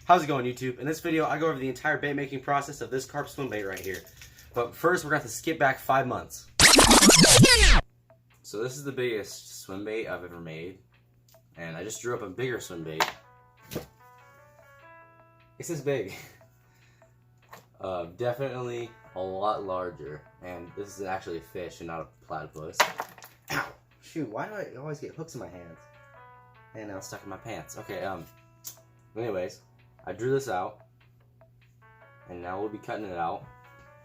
How's it going, YouTube? In this video, I go over the entire bait making process of this carp swim bait right here. But first, we're going to have to skip back 5 months. So this is the biggest swim bait I've ever made. And I just drew up a bigger swim bait. It's this big. Definitely a lot larger. And this is actually a fish and not a platypus. Ow! Shoot, why do I always get hooks in my hands? And now it's stuck in my pants. Okay, anyways, I drew this out. And now we'll be cutting it out.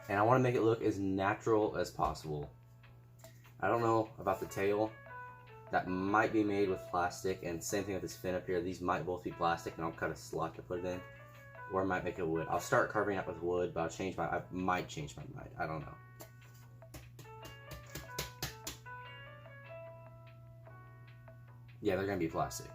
And I want to make it look as natural as possible. I don't know about the tail. That might be made with plastic, and same thing with this fin up here. These might both be plastic, and I'll cut a slot to put it in. Or I might make it wood. I'll start carving it with wood, but I might change my mind. I don't know. Yeah, they're gonna be plastic.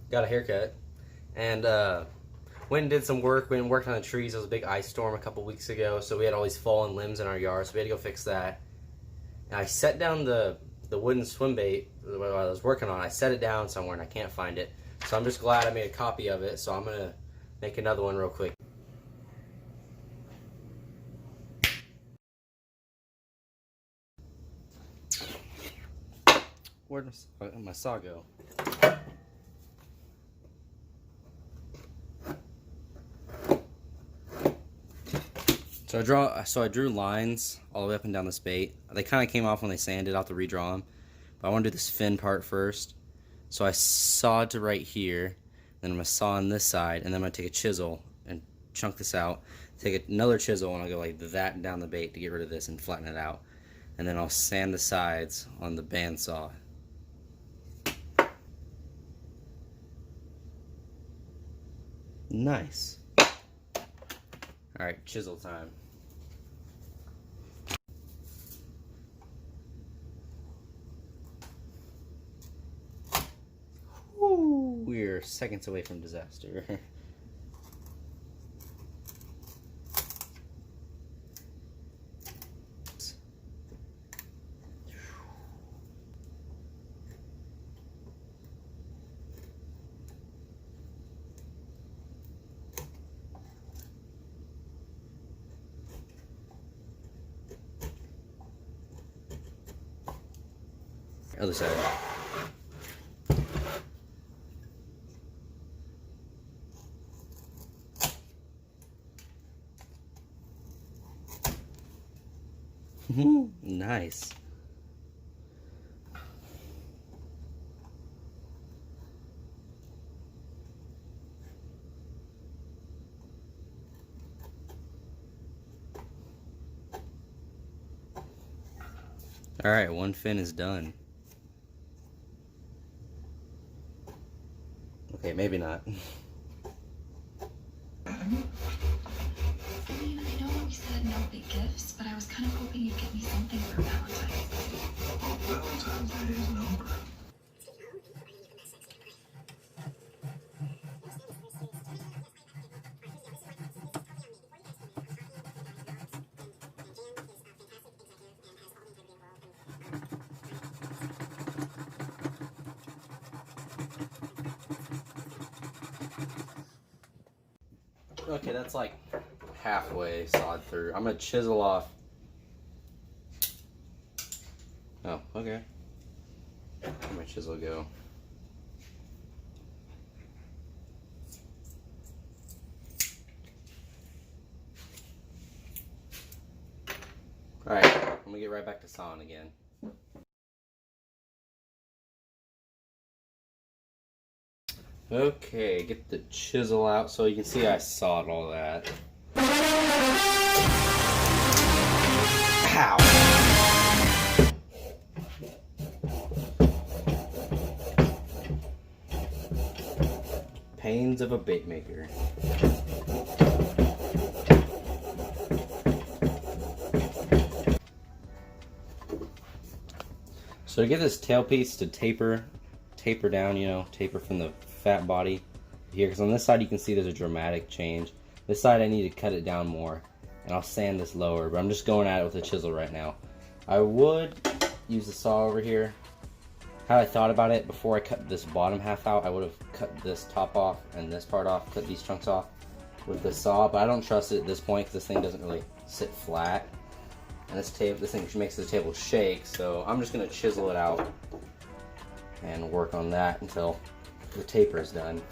Got a haircut, and went and did some work. Went and worked on the trees. There was a big ice storm a couple weeks ago, so we had all these fallen limbs in our yard, so we had to go fix that. And I set down the wooden swim bait that I was working on. I set it down somewhere, and I can't find it. So I'm just glad I made a copy of it, so I'm going to make another one real quick. Where'd my saw go? So I drew lines all the way up and down this bait. They kind of came off when they sanded. I'll have to redraw them. But I want to do this fin part first. So I sawed to right here. Then I'm going to saw on this side. And then I'm going to take a chisel and chunk this out. Take another chisel and I'll go like that down the bait to get rid of this and flatten it out. And then I'll sand the sides on the bandsaw. Nice. Alright, chisel time. Woo, we're seconds away from disaster. Other side. Nice. All right, one fin is done. Okay, maybe not. I mean, I know you said no big gifts, but I was kind of hoping you'd get me something for Valentine's. Okay, that's like halfway sawed through. I'm gonna chisel off. Oh, okay. Where'd my chisel go? Alright, I'm gonna get right back to sawing again. Okay, get the chisel out so you can see I sawed all that. Ow! Pains of a bait maker. So to get this tailpiece to taper down, you know, taper from the fat body here, because on this side you can see there's a dramatic change. This side I need to cut it down more, and I'll sand this lower, but I'm just going at it with a chisel right now. I would use the saw over here. Had I thought about it before I cut this bottom half out, I would have cut this top off and this part off, cut these chunks off with the saw, but I don't trust it at this point because this thing doesn't really sit flat. And this thing makes the table shake, so I'm just gonna chisel it out and work on that until the taper is done.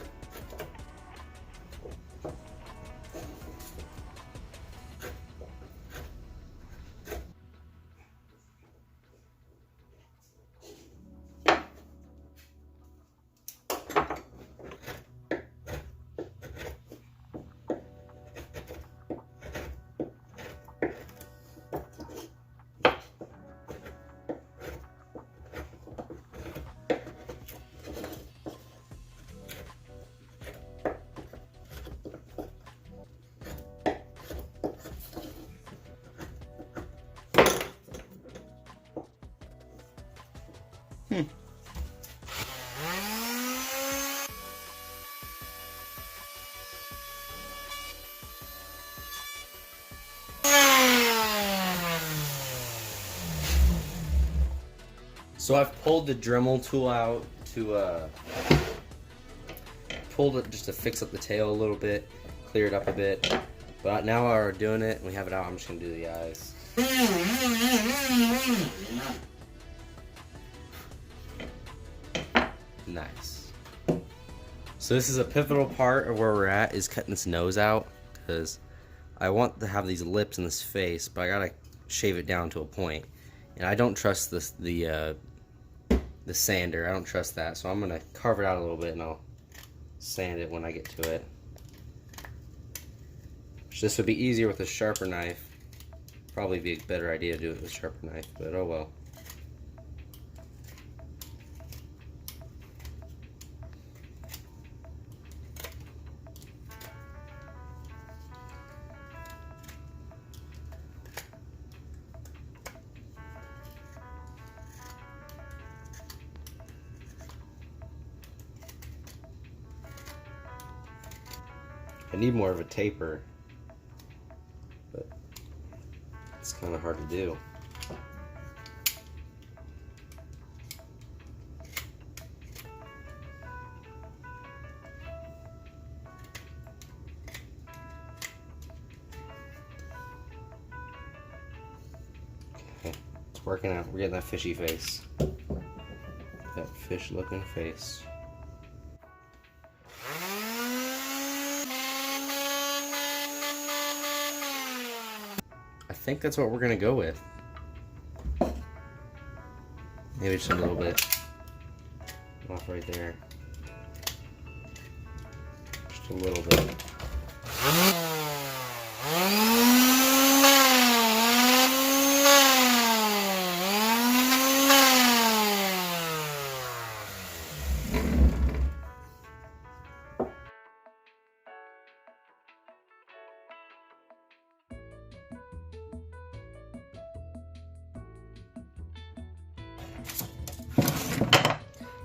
So I've pulled the Dremel tool out to pulled it just to fix up the tail a little bit, clear it up a bit. But now while we're doing it, we have it out, I'm just gonna do the eyes. Nice. So this is a pivotal part of where we're at, is cutting this nose out, because I want to have these lips in this face, but I gotta shave it down to a point. And I don't trust the sander. I don't trust that, so I'm gonna carve it out a little bit and I'll sand it when I get to it. This would be easier with a sharper knife. Probably be a better idea to do it with a sharper knife, but oh well. I need more of a taper, but it's kind of hard to do. Okay, it's working out. We're getting that fishy face. That fish looking face. I think that's what we're gonna go with. Maybe just a little bit off right there. Just a little bit.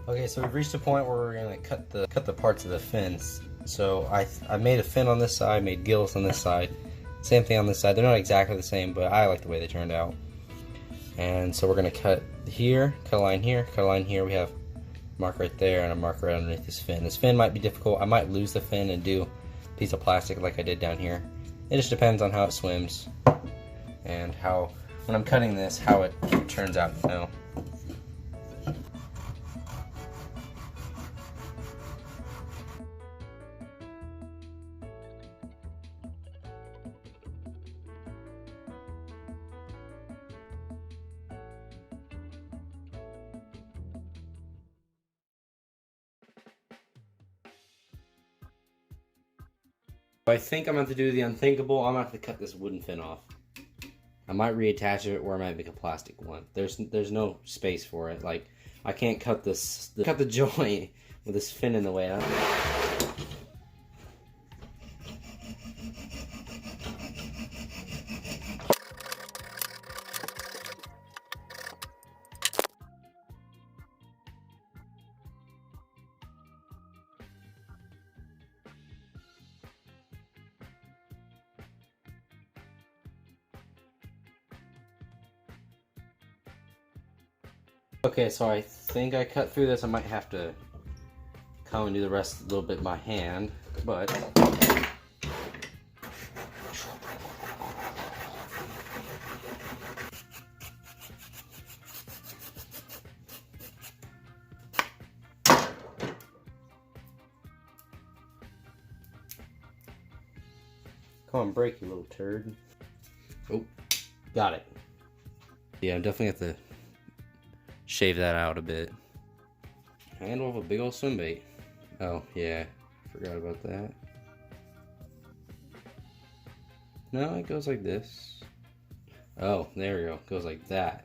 Okay, so we've reached a point where we're gonna cut the parts of the fins. So I made a fin on this side, made gills on this side. Same thing on this side. They're not exactly the same, but I like the way they turned out. And so we're gonna cut here, cut a line here, cut a line here. We have a mark right there and a mark right underneath this fin. This fin might be difficult. I might lose the fin and do a piece of plastic like I did down here. It just depends on how it swims and how, when I'm cutting this, how it turns out, you know. I think I'm going to have to do the unthinkable. I'm going to have to cut this wooden fin off. I might reattach it, or I might make a plastic one. There's no space for it. Like, I can't cut the joint with this fin in the way. Okay, so I think I cut through this. I might have to come and do the rest a little bit by hand, but come on, break, you little turd. Oh, got it. Yeah, I'm definitely have to shave that out a bit. Handle of a big old swimbait. Oh, yeah. Forgot about that. No, it goes like this. Oh, there we go. It goes like that.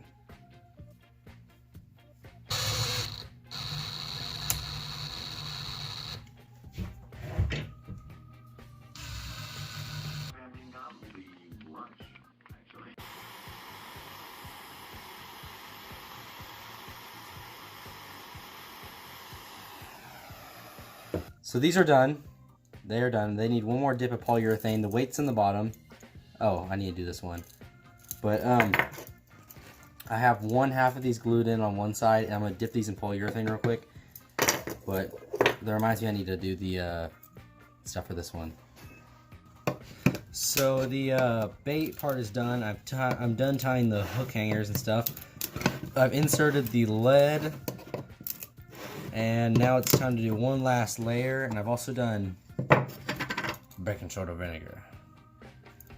So these are done. They are done. They need one more dip of polyurethane. The weight's in the bottom. Oh, I need to do this one. But I have one half of these glued in on one side, and I'm gonna dip these in polyurethane real quick. But that reminds me I need to do the stuff for this one. So the bait part is done. I'm done tying the hook hangers and stuff. I've inserted the lead. And now it's time to do one last layer, and I've also done baking soda vinegar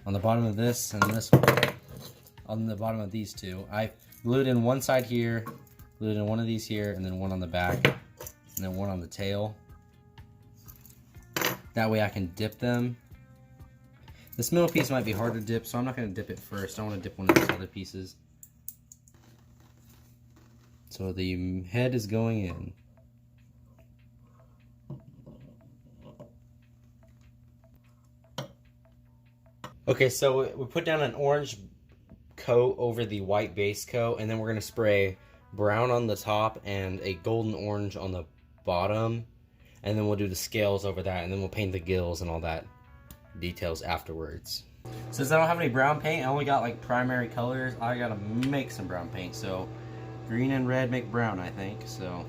on the bottom of this and this one. On the bottom of these two, I glued in one side here, glued in one of these here, and then one on the back, and then one on the tail. That way I can dip them. This middle piece might be hard to dip, so I'm not going to dip it first. I want to dip one of these other pieces. So the head is going in. Okay, so we put down an orange coat over the white base coat, and then we're going to spray brown on the top and a golden orange on the bottom, and then we'll do the scales over that, and then we'll paint the gills and all that details afterwards. Since I don't have any brown paint, I only got like primary colors, I gotta make some brown paint, so green and red make brown, I think, so.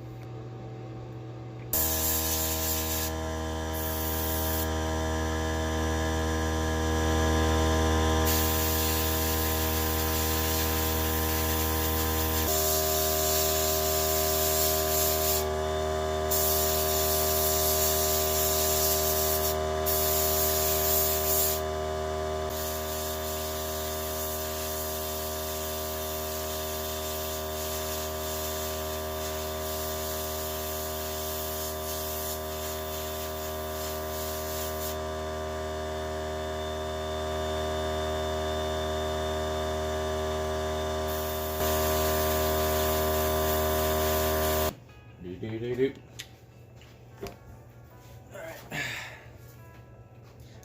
Alright.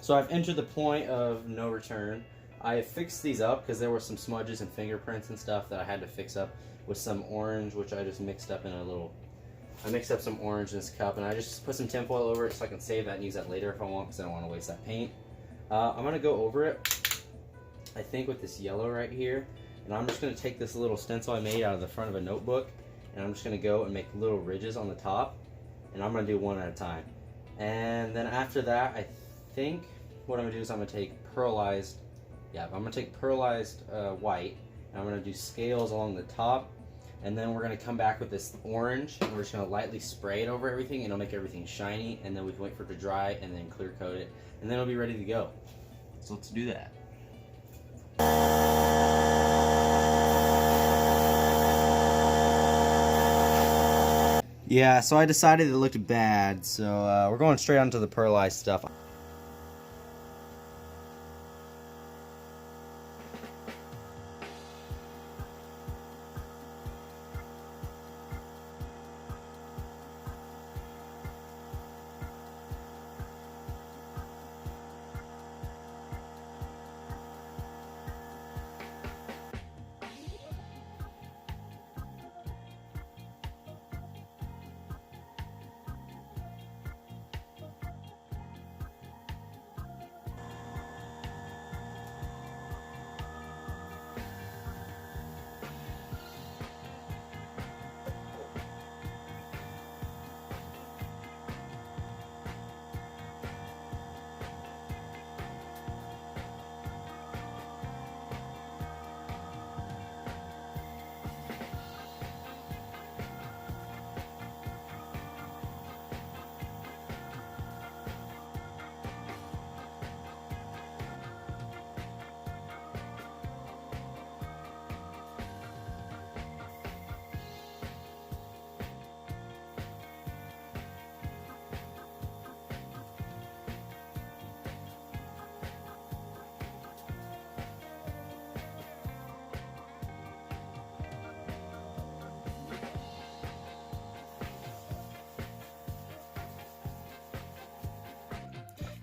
So I've entered the point of no return. I fixed these up because there were some smudges and fingerprints and stuff that I had to fix up with some orange, which I just mixed up in a little I mixed up some orange in this cup, and I just put some tinfoil over it so I can save that and use that later if I want, because I don't want to waste that paint. I'm going to go over it, I think, with this yellow right here. And I'm just going to take this little stencil I made out of the front of a notebook, and I'm just going to go and make little ridges on the top. And I'm going to do one at a time. And then after that, I think what I'm going to do is I'm going to take pearlized, white, and I'm going to do scales along the top. And then we're going to come back with this orange, and we're just going to lightly spray it over everything, and it'll make everything shiny, and then we can wait for it to dry, and then clear coat it, and then it'll be ready to go. So let's do that. Yeah, so I decided it looked bad, so we're going straight onto the pearlized stuff.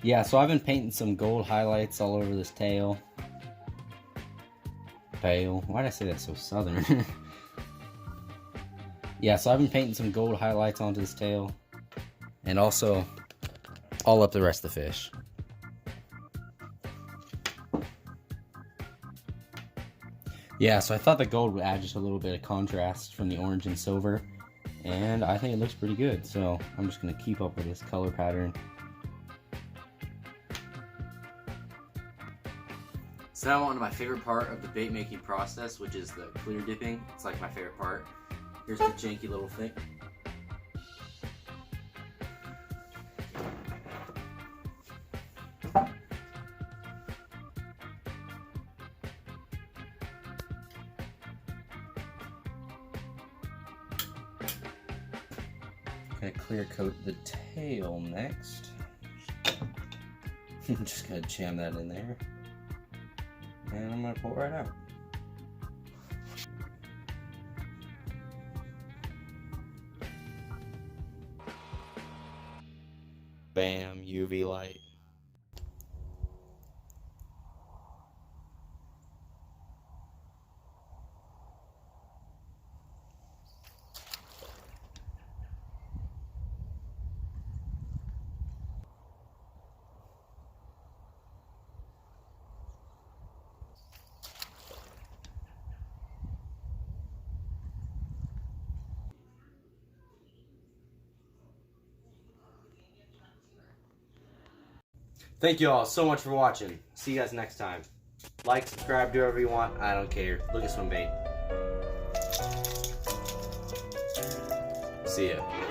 Yeah, so I've been painting some gold highlights all over this tail. Why did I say that so southern? Yeah, so I've been painting some gold highlights onto this tail. And also all up the rest of the fish. Yeah, so I thought the gold would add just a little bit of contrast from the orange and silver. And I think it looks pretty good, so I'm just going to keep up with this color pattern. So now I'm on to my favorite part of the bait making process, which is the clear dipping. It's like my favorite part. Here's the janky little thing. Gonna clear coat the tail next. I'm just gonna jam that in there. And I'm gonna pull it right out. Bam, UV light. Thank you all so much for watching. See you guys next time. Like, subscribe, do whatever you want. I don't care. Look at Swimbait. See ya.